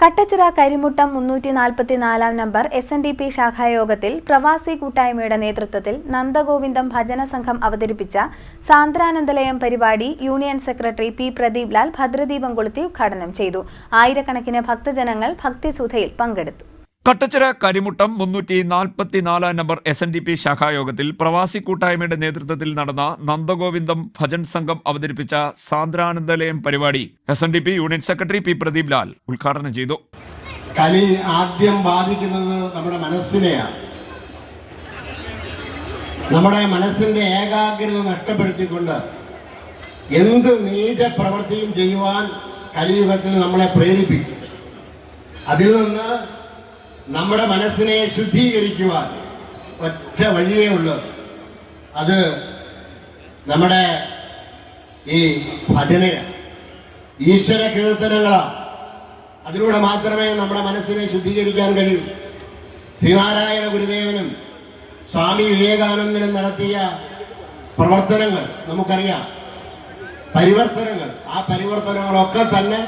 Kattachira Karimuttam 344 number SNDP ശാഖായോഗത്തിൽ പ്രവാസി കൂട്ടായ്മയുടെ നേതൃത്വത്തിൽ നന്ദഗോവിന്ദം ഭജന സംഘം അവതരിപ്പിച്ച സാന്ദ്രാനന്ദലയം പരിപാടി union secretary P Pradeep Lal ഭദ്രദീപം കൊളുത്തി ഉദ്ഘാടനം ചെയ്തു. ആയിരക്കണക്കിന് ഭക്തജനങ്ങൾ ഭക്തിസുധയിൽ പങ്കെടുത്തു. കട്ടച്ചിറ കരിമുട്ടം 344 നമ്പർ SNDP ശാഖായോഗത്തിൽ പ്രവാസി കൂട്ടായ്മയുടെ നേതൃത്വത്തിൽ നടന്ന നന്ദഗോവിന്ദം ഭജൻ സംഘം അവതരിപ്പിച്ച സാന്ദ്രാനന്ദലയം പരിപാടി SNDP union secretary P Pradeep Lal ഉദ്ഘാടനം ചെയ്തു. കലി ആദ്യം ബാധിക്കുന്നത് നമ്മുടെ മനസ്സിനെയാണ്. നമ്മുടെ മനസ്സിന്റെ ഏകാഗ്രത നഷ്ടപ്പെടുത്തിക്കൊണ്ട് എന്ത് നീച പ്രവൃത്തിയും ചെയ്യുവാൻ കലിയുഗത്തിൽ നമ്മളെ പ്രേരിപ്പിക്കും. അതിൽ നിന്ന് നമ്മുടെ മനസ്സിനെ ശുദ്ധീകരിക്കുവാൻ ഒറ്റ വഴിയേ ഉള്ളൂ. അത് നമ്മുടെ ഈ ഭജനയാണ്, ഈശ്വര കീർത്തനങ്ങളാണ്. അതിലൂടെ മാത്രമേ നമ്മുടെ മനസ്സിനെ ശുദ്ധീകരിക്കാൻ കഴിയൂ. ശ്രീനാരായണ ഗുരുദേവനും സ്വാമി വിവേകാനന്ദനും നടത്തിയ പ്രവർത്തനങ്ങൾ നമുക്കറിയാം, പരിവർത്തനങ്ങൾ. ആ പരിവർത്തനങ്ങളൊക്കെ തന്നെ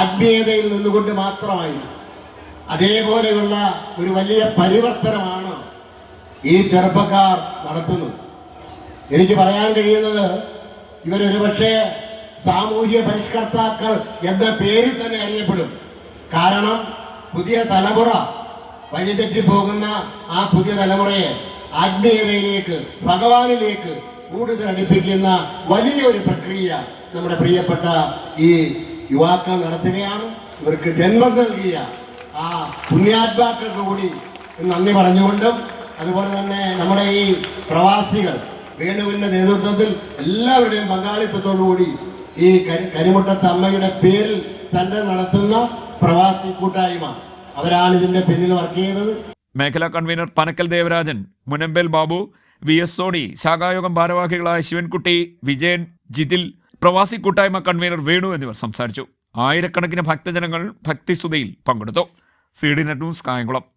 ആത്മീയതയിൽ നിന്നുകൊണ്ട് മാത്രമായിരുന്നു. അതേപോലെയുള്ള ഒരു വലിയ പരിവർത്തനമാണ് ഈ ചെറുപ്പക്കാർ നടത്തുന്നത്. എനിക്ക് പറയാൻ കഴിയുന്നത്, ഇവരൊരുപക്ഷെ സാമൂഹ്യ പരിഷ്കർത്താക്കൾ എന്ന പേരിൽ തന്നെ അറിയപ്പെടും. കാരണം പുതിയ തലമുറ വഴിതെറ്റിപ്പോകുന്ന ആ പുതിയ തലമുറയെ ആത്മീയതയിലേക്ക്, ഭഗവാനിലേക്ക് കൂടുതൽ അടുപ്പിക്കുന്ന വലിയൊരു പ്രക്രിയ നമ്മുടെ പ്രിയപ്പെട്ട ഈ യുവാക്കൾ നടത്തുകയാണ്. ഇവർക്ക് ജന്മം നൽകിയ ആ പുണ്യാത്മാക്കൾക്ക് കൂടി നന്ദി പറഞ്ഞുകൊണ്ടും, അതുപോലെ തന്നെ നമ്മുടെ ഈ പ്രവാസികൾ വേണുവിന്റെ നേതൃത്വത്തിൽ എല്ലാവരുടെയും പങ്കാളിത്തത്തോടുകൂടി ഈ കരിമുട്ടത്ത് അമ്മയുടെ പേരിൽ തന്നെ നടത്തുന്ന പ്രവാസി കൂട്ടായ്മ, അവരാണ് ഇതിന്റെ പിന്നിൽ വർക്ക് ചെയ്തത്. മേഖലാ കൺവീനർ പനക്കൽ ദേവരാജൻ, മുനമ്പേൽ ബാബു, VS സോണി, ശാഖായോഗം ഭാരവാഹികളായ ശിവൻകുട്ടി, വിജയൻ, ജിതിൽ, പ്രവാസി കൂട്ടായ്മ കൺവീനർ വേണു എന്നിവർ സംസാരിച്ചു. ആയിരക്കണക്കിന് ഭക്തജനങ്ങൾ ഭക്തിസുധയിൽ പങ്കെടുത്തു. CD net news, Kayamkulam.